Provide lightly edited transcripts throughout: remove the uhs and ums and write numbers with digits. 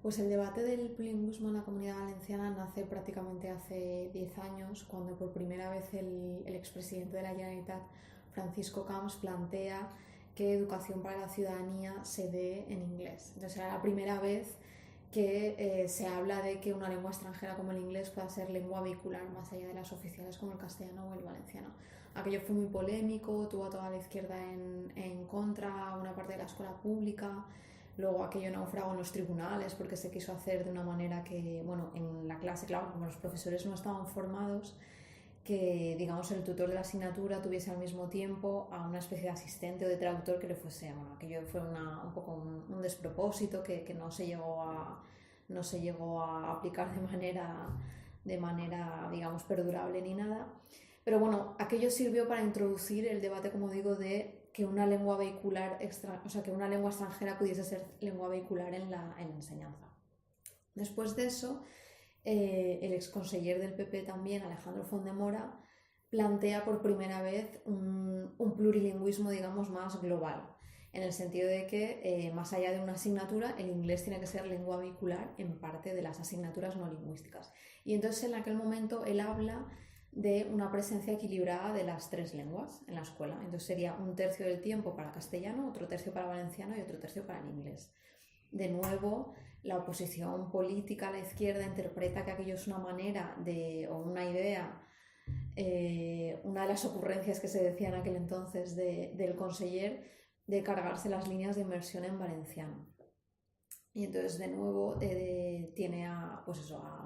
Pues el debate del plurilingüismo en la Comunidad Valenciana nace prácticamente hace 10 años, cuando por primera vez el expresidente de la Generalitat, Francisco Camps, plantea que educación para la ciudadanía se dé en inglés. Entonces era la primera vez que se habla de que una lengua extranjera como el inglés pueda ser lengua vehicular más allá de las oficiales como el castellano o el valenciano. Aquello fue muy polémico, tuvo a toda la izquierda en contra, una parte de la escuela pública. Luego aquello naufragó en los tribunales porque se quiso hacer de una manera que, bueno, en la clase, claro, como los profesores no estaban formados, que, digamos, el tutor de la asignatura tuviese al mismo tiempo a una especie de asistente o de traductor que le fuese, bueno, aquello fue un poco un despropósito que no se llegó a aplicar de manera, digamos, perdurable ni nada. Pero bueno, aquello sirvió para introducir el debate, como digo, de que una lengua vehicular o sea, que una lengua extranjera pudiese ser lengua vehicular en la enseñanza. Después de eso, el exconseller del PP también, Alejandro Fondemora, plantea por primera vez un plurilingüismo, digamos, más global, en el sentido de que, más allá de una asignatura, el inglés tiene que ser lengua vehicular en parte de las asignaturas no lingüísticas. Y entonces en aquel momento él habla de una presencia equilibrada de las tres lenguas en la escuela. Entonces sería un tercio del tiempo para castellano, otro tercio para valenciano y otro tercio para el inglés. De nuevo, la oposición política a la izquierda interpreta que aquello es una manera o una idea, una de las ocurrencias que se decía en aquel entonces del conseller, de cargarse las líneas de inmersión en valenciano. Y entonces de nuevo tiene a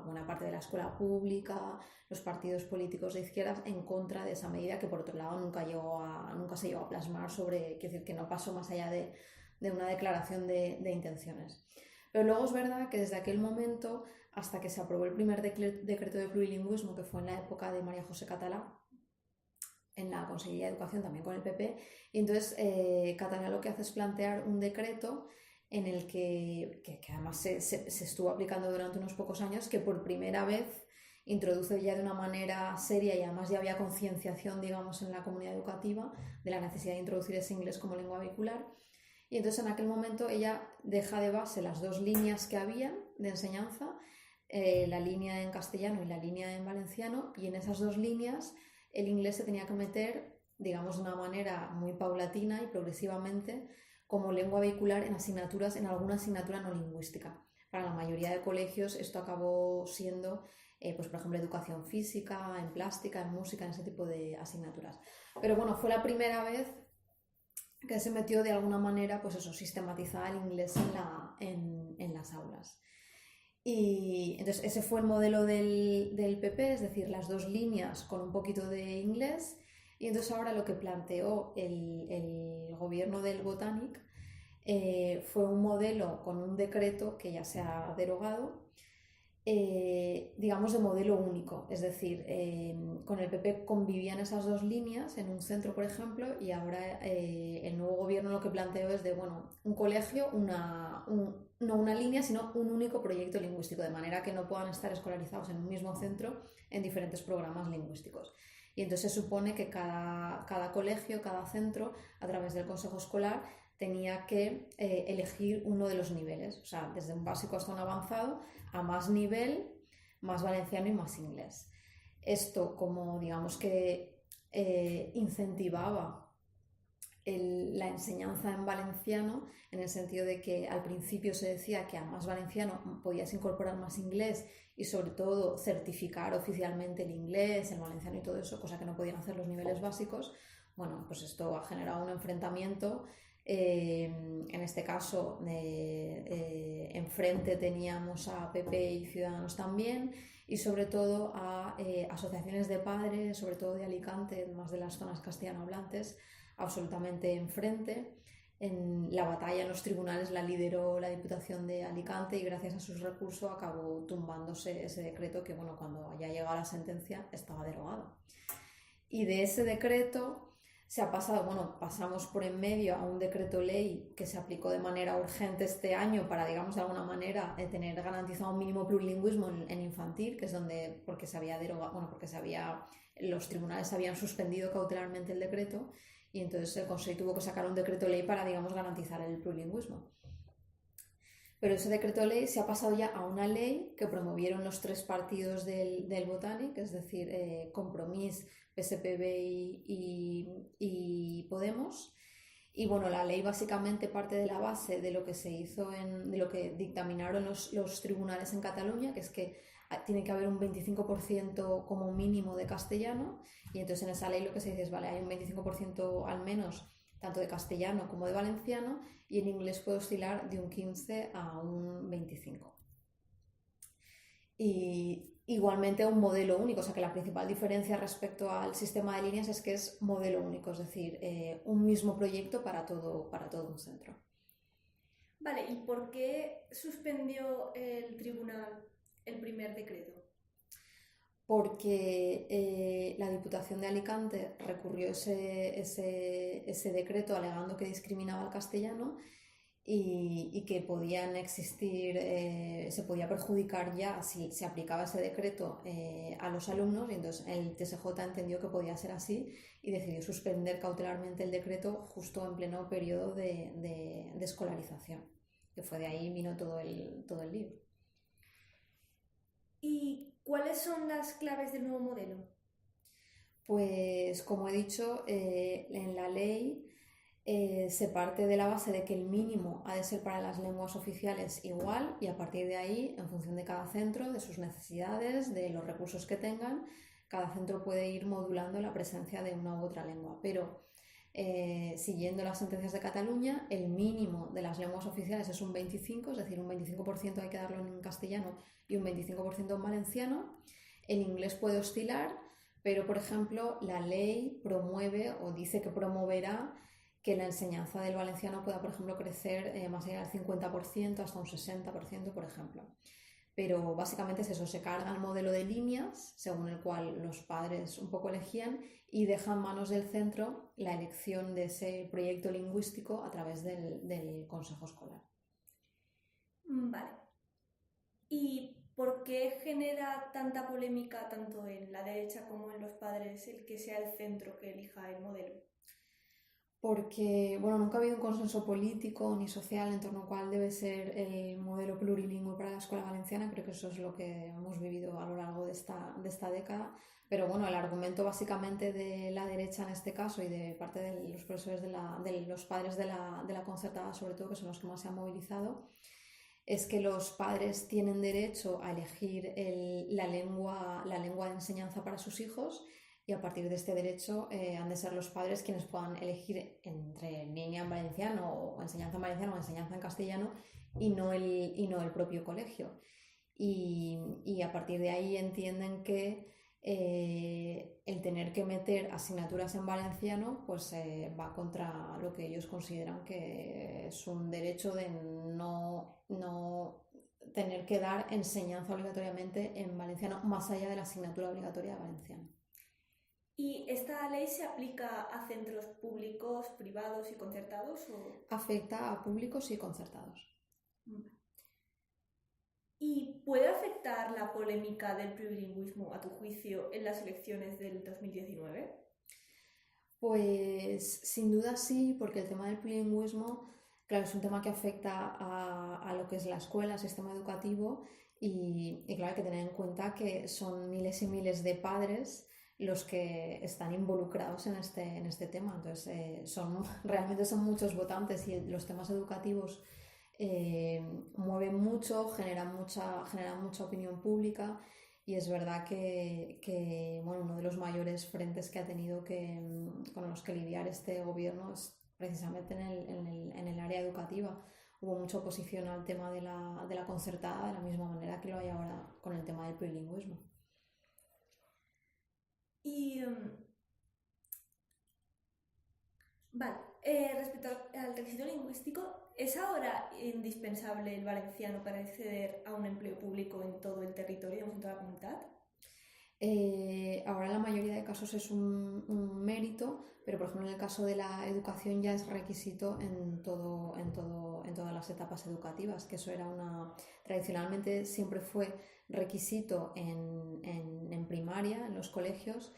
buena parte de la escuela pública, los partidos políticos de izquierdas en contra de esa medida, que por otro lado nunca se llegó a plasmar quiero decir, que no pasó más allá de una declaración de intenciones. Pero luego es verdad que desde aquel momento hasta que se aprobó el primer decreto de plurilingüismo, que fue en la época de María José Catalá, en la Consellería de Educación también con el PP, y entonces Catalá lo que hace es plantear un decreto en el que además se estuvo aplicando durante unos pocos años, que por primera vez introduce ya de una manera seria, y además ya había concienciación, digamos, en la comunidad educativa de la necesidad de introducir ese inglés como lengua vehicular. Y entonces en aquel momento ella deja de base las dos líneas que habían de enseñanza, la línea en castellano y la línea en valenciano, y en esas dos líneas el inglés se tenía que meter, digamos, de una manera muy paulatina y progresivamente como lengua vehicular en alguna asignatura no lingüística. Para la mayoría de colegios esto acabó siendo, pues por ejemplo, educación física, en plástica, en música, en ese tipo de asignaturas. Pero bueno, fue la primera vez que se metió de alguna manera, pues eso, sistematizar el inglés en las aulas. Y entonces ese fue el modelo del PP, es decir, las dos líneas con un poquito de inglés. Y entonces ahora lo que planteó el gobierno del Botanic fue un modelo con un decreto que ya se ha derogado, digamos, de modelo único. Es decir, con el PP convivían esas dos líneas en un centro, por ejemplo, y ahora el nuevo gobierno lo que planteó es de, bueno, un colegio, no una línea, sino un único proyecto lingüístico, de manera que no puedan estar escolarizados en un mismo centro en diferentes programas lingüísticos. Y entonces se supone que cada colegio, cada centro, a través del consejo escolar, tenía que elegir uno de los niveles, o sea, desde un básico hasta un avanzado, a más nivel, más valenciano y más inglés. Esto, como digamos que incentivaba la enseñanza en valenciano, en el sentido de que al principio se decía que a más valenciano podías incorporar más inglés y sobre todo certificar oficialmente el inglés, el valenciano y todo eso, cosa que no podían hacer los niveles básicos. Bueno, pues esto ha generado un enfrentamiento. En este caso, enfrente teníamos a PP y Ciudadanos también, y sobre todo a asociaciones de padres, sobre todo de Alicante, más de las zonas castellanohablantes, absolutamente enfrente. En la batalla en los tribunales la lideró la Diputación de Alicante, y gracias a sus recursos acabó tumbándose ese decreto que, bueno, cuando ya llegaba la sentencia estaba derogado. Y de ese decreto se ha pasado, bueno, pasamos por en medio a un decreto ley que se aplicó de manera urgente este año para, digamos, de alguna manera tener garantizado un mínimo plurilingüismo en infantil, que es donde, porque se había derogado, bueno, los tribunales habían suspendido cautelarmente el decreto, y entonces el Consejo tuvo que sacar un decreto ley para, digamos, garantizar el plurilingüismo. Pero ese decreto ley se ha pasado ya a una ley que promovieron los tres partidos del Botànic, es decir, Compromís, PSPB y Podemos. Y bueno, la ley básicamente parte de la base de lo que se hizo, de lo que dictaminaron los tribunales en Cataluña, que es que tiene que haber un 25% como mínimo de castellano, y entonces en esa ley lo que se dice es, vale, hay un 25% al menos tanto de castellano como de valenciano, y en inglés puede oscilar de un 15 a un 25. Y igualmente un modelo único, o sea que la principal diferencia respecto al sistema de líneas es que es modelo único, es decir, un mismo proyecto para todo un centro. Vale, ¿y por qué suspendió el tribunal el primer decreto? Porque la Diputación de Alicante recurrió ese decreto alegando que discriminaba al castellano y que podían existir, se podía perjudicar ya si se aplicaba ese decreto a los alumnos, y entonces el TSJ entendió que podía ser así y decidió suspender cautelarmente el decreto justo en pleno periodo de escolarización, que fue de ahí vino todo el lío. ¿Y cuáles son las claves del nuevo modelo? Pues como he dicho, en la ley se parte de la base de que el mínimo ha de ser para las lenguas oficiales igual, y a partir de ahí, en función de cada centro, de sus necesidades, de los recursos que tengan, cada centro puede ir modulando la presencia de una u otra lengua. Pero siguiendo las sentencias de Cataluña, el mínimo de las lenguas oficiales es un 25, es decir, un 25% hay que darlo en castellano y un 25% en valenciano. El inglés puede oscilar, pero por ejemplo la ley promueve o dice que promoverá que la enseñanza del valenciano pueda, por ejemplo, crecer más allá del 50%, hasta un 60%, por ejemplo. Pero básicamente es eso, se carga el modelo de líneas, según el cual los padres un poco elegían, y dejan en manos del centro la elección de ese proyecto lingüístico a través del consejo escolar. Vale. ¿Y por qué genera tanta polémica tanto en la derecha como en los padres el que sea el centro que elija el modelo? Porque, bueno, nunca ha habido un consenso político ni social en torno al cual debe ser el modelo plurilingüe para la escuela valenciana. Creo que eso es lo que hemos vivido a lo largo de esta década. Pero bueno, el argumento básicamente de la derecha en este caso y de parte de los profesores de los padres de la concertada, sobre todo, que son los que más se han movilizado, es que los padres tienen derecho a elegir la lengua de enseñanza para sus hijos, y a partir de este derecho han de ser los padres quienes puedan elegir entre línea en valenciano o enseñanza en valenciano o enseñanza en castellano, y no el propio colegio. Y a partir de ahí entienden que el tener que meter asignaturas en valenciano pues va contra lo que ellos consideran que es un derecho de no tener que dar enseñanza obligatoriamente en valenciano más allá de la asignatura obligatoria de valenciano. ¿Y esta ley se aplica a centros públicos, privados y concertados? Afecta a públicos y concertados. ¿Y puede afectar la polémica del plurilingüismo, a tu juicio, en las elecciones del 2019? Pues sin duda sí, porque el tema del plurilingüismo, claro, es un tema que afecta a lo que es la escuela, el sistema educativo, y claro, hay que tener en cuenta que son miles y miles de padres los que están involucrados en este tema. Entonces, realmente son muchos votantes, y los temas educativos mueven mucho, generan mucha opinión pública, y es verdad que bueno, uno de los mayores frentes que ha tenido con los que lidiar este gobierno es precisamente en el área educativa. Hubo mucha oposición al tema de la concertada, de la misma manera que lo hay ahora con el tema del plurilingüismo. Y vale, respecto al requisito lingüístico, ¿es ahora indispensable el valenciano para acceder a un empleo público en todo el territorio, en toda la comunidad? Ahora en la mayoría de casos es un mérito, pero por ejemplo en el caso de la educación ya es requisito en todas las etapas educativas, que eso tradicionalmente siempre fue requisito en primaria, en los colegios,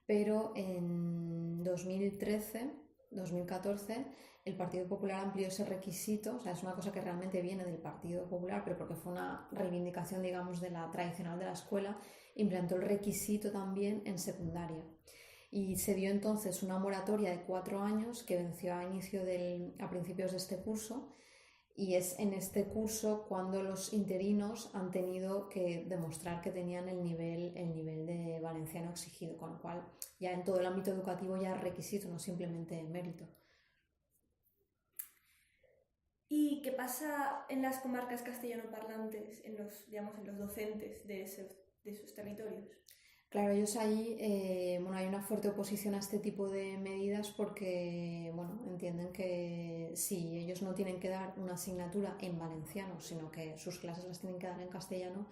pero en 2013 2014, el Partido Popular amplió ese requisito, o sea, es una cosa que realmente viene del Partido Popular, pero porque fue una reivindicación, digamos, de la tradicional de la escuela, implantó el requisito también en secundaria. Y se dio entonces una moratoria de 4 años que venció a principios de este curso, y es en este curso cuando los interinos han tenido que demostrar que tenían el nivel de valenciano exigido, con lo cual ya en todo el ámbito educativo ya es requisito, no simplemente mérito. ¿Y qué pasa en las comarcas castellanoparlantes, en los docentes de esos territorios? Claro, ellos ahí, hay una fuerte oposición a este tipo de medidas porque, entienden que si ellos no tienen que dar una asignatura en valenciano, sino que sus clases las tienen que dar en castellano,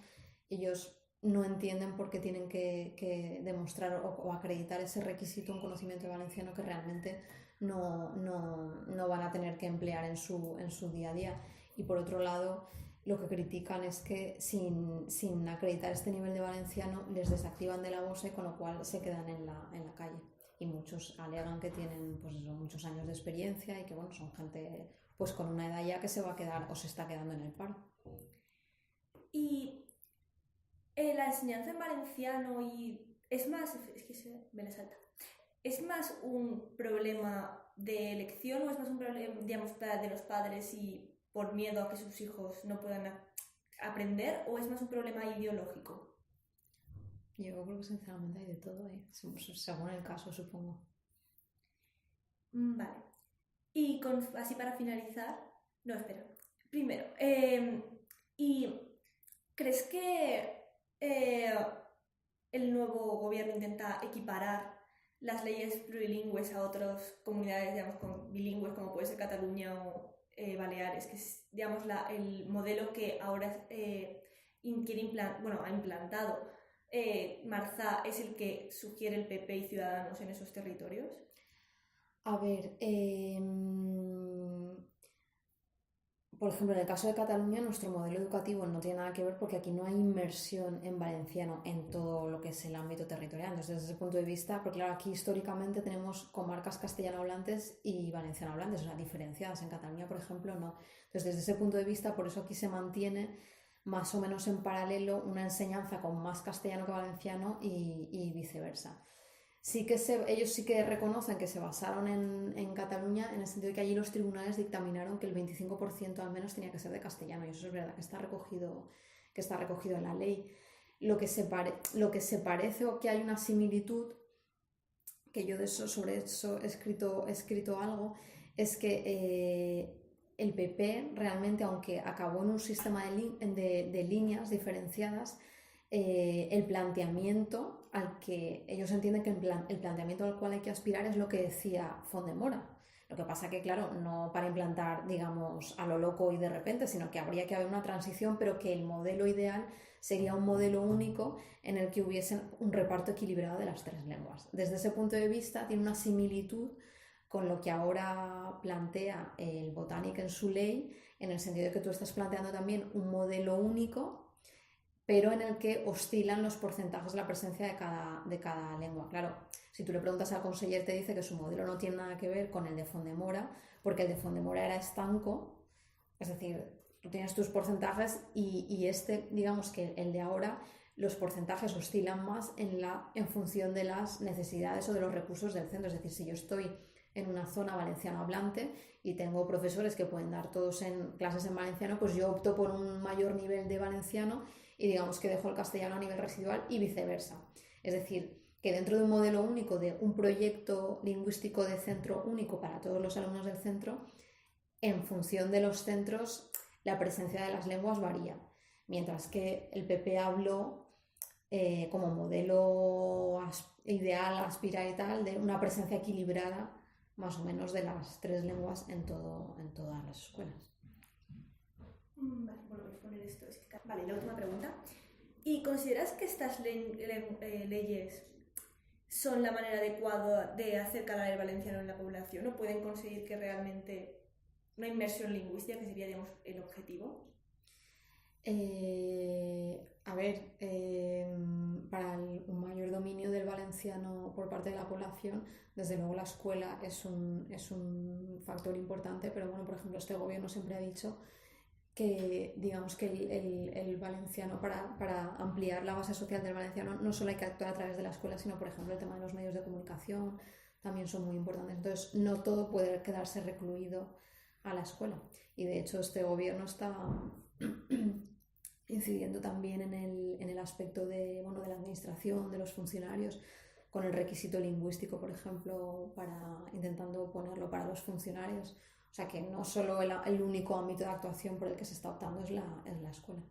ellos no entienden por qué tienen que demostrar o acreditar ese requisito, un conocimiento de valenciano que realmente no van a tener que emplear en su día a día. Y por otro lado, lo que critican es que sin acreditar este nivel de valenciano les desactivan de la bolsa y con lo cual se quedan en la calle. Y muchos alegan que tienen muchos años de experiencia y que son gente con una edad ya que se va a quedar o se está quedando en el paro. Y la enseñanza en valenciano es más, es que me la salta. ¿Es más un problema de elección o es más un problema, digamos, de los padres y por miedo a que sus hijos no puedan aprender, o es más un problema ideológico? Yo creo que sinceramente hay de todo, según el caso, supongo. Vale. Y así para finalizar, no, espera. Primero, ¿y crees que el nuevo gobierno intenta equiparar las leyes plurilingües a otras comunidades, digamos, bilingües, como puede ser Cataluña o Baleares, que es, digamos, el modelo que ahora ha implantado Marzá, es el que sugiere el PP y Ciudadanos en esos territorios? A ver, por ejemplo, en el caso de Cataluña, nuestro modelo educativo no tiene nada que ver porque aquí no hay inmersión en valenciano en todo lo que es el ámbito territorial. Entonces, desde ese punto de vista, porque claro, aquí históricamente tenemos comarcas castellano-hablantes y valenciano-hablantes, o sea, diferenciadas. En Cataluña, por ejemplo, no. Entonces, desde ese punto de vista, por eso aquí se mantiene más o menos en paralelo una enseñanza con más castellano que valenciano y viceversa. Ellos sí que reconocen que se basaron en Cataluña en el sentido de que allí los tribunales dictaminaron que el 25% al menos tenía que ser de castellano, y eso es verdad que está recogido en la ley. Lo que se parece o que hay una similitud, que yo sobre eso he escrito algo, es que el PP realmente, aunque acabó en un sistema de líneas diferenciadas, el planteamiento al que ellos entienden que el planteamiento al cual hay que aspirar es lo que decía Font-de-Mora. Lo que pasa que, claro, no para implantar, digamos, a lo loco y de repente, sino que habría que haber una transición, pero que el modelo ideal sería un modelo único en el que hubiese un reparto equilibrado de las 3 lenguas. Desde ese punto de vista tiene una similitud con lo que ahora plantea el Botànic en su ley, en el sentido de que tú estás planteando también un modelo único, pero en el que oscilan los porcentajes de la presencia de cada lengua. Claro, si tú le preguntas al conseller, te dice que su modelo no tiene nada que ver con el de Font-de-Mora, porque el de Font-de-Mora era estanco, es decir, tú tienes tus porcentajes y digamos que el de ahora, los porcentajes oscilan más en función de las necesidades o de los recursos del centro. Es decir, si yo estoy en una zona valenciano hablante y tengo profesores que pueden dar todos en clases en valenciano, pues yo opto por un mayor nivel de valenciano y digamos que dejo el castellano a nivel residual y viceversa. Es decir, que dentro de un modelo único, de un proyecto lingüístico de centro único para todos los alumnos del centro, en función de los centros la presencia de las lenguas varía. Mientras que el PP habló como modelo ideal, aspira y tal, de una presencia equilibrada más o menos de las 3 lenguas en todas las escuelas. Vale, bueno, voy a poner esto. Vale, la última pregunta. ¿Y consideras que estas leyes son la manera adecuada de hacer calar el valenciano en la población o pueden conseguir que realmente una inmersión lingüística, que sería, digamos, el objetivo? A ver, para un mayor dominio del valenciano por parte de la población, desde luego la escuela es un factor importante, pero bueno, por ejemplo, este gobierno siempre ha dicho que digamos que el valenciano, para ampliar la base social del valenciano, no solo hay que actuar a través de la escuela, sino por ejemplo el tema de los medios de comunicación también son muy importantes. Entonces no todo puede quedarse recluido a la escuela. Y de hecho este gobierno está incidiendo también en el aspecto de, bueno, de la administración, de los funcionarios, con el requisito lingüístico, por ejemplo, intentando ponerlo para los funcionarios. O sea que no solo el único ámbito de actuación por el que se está optando es la escuela.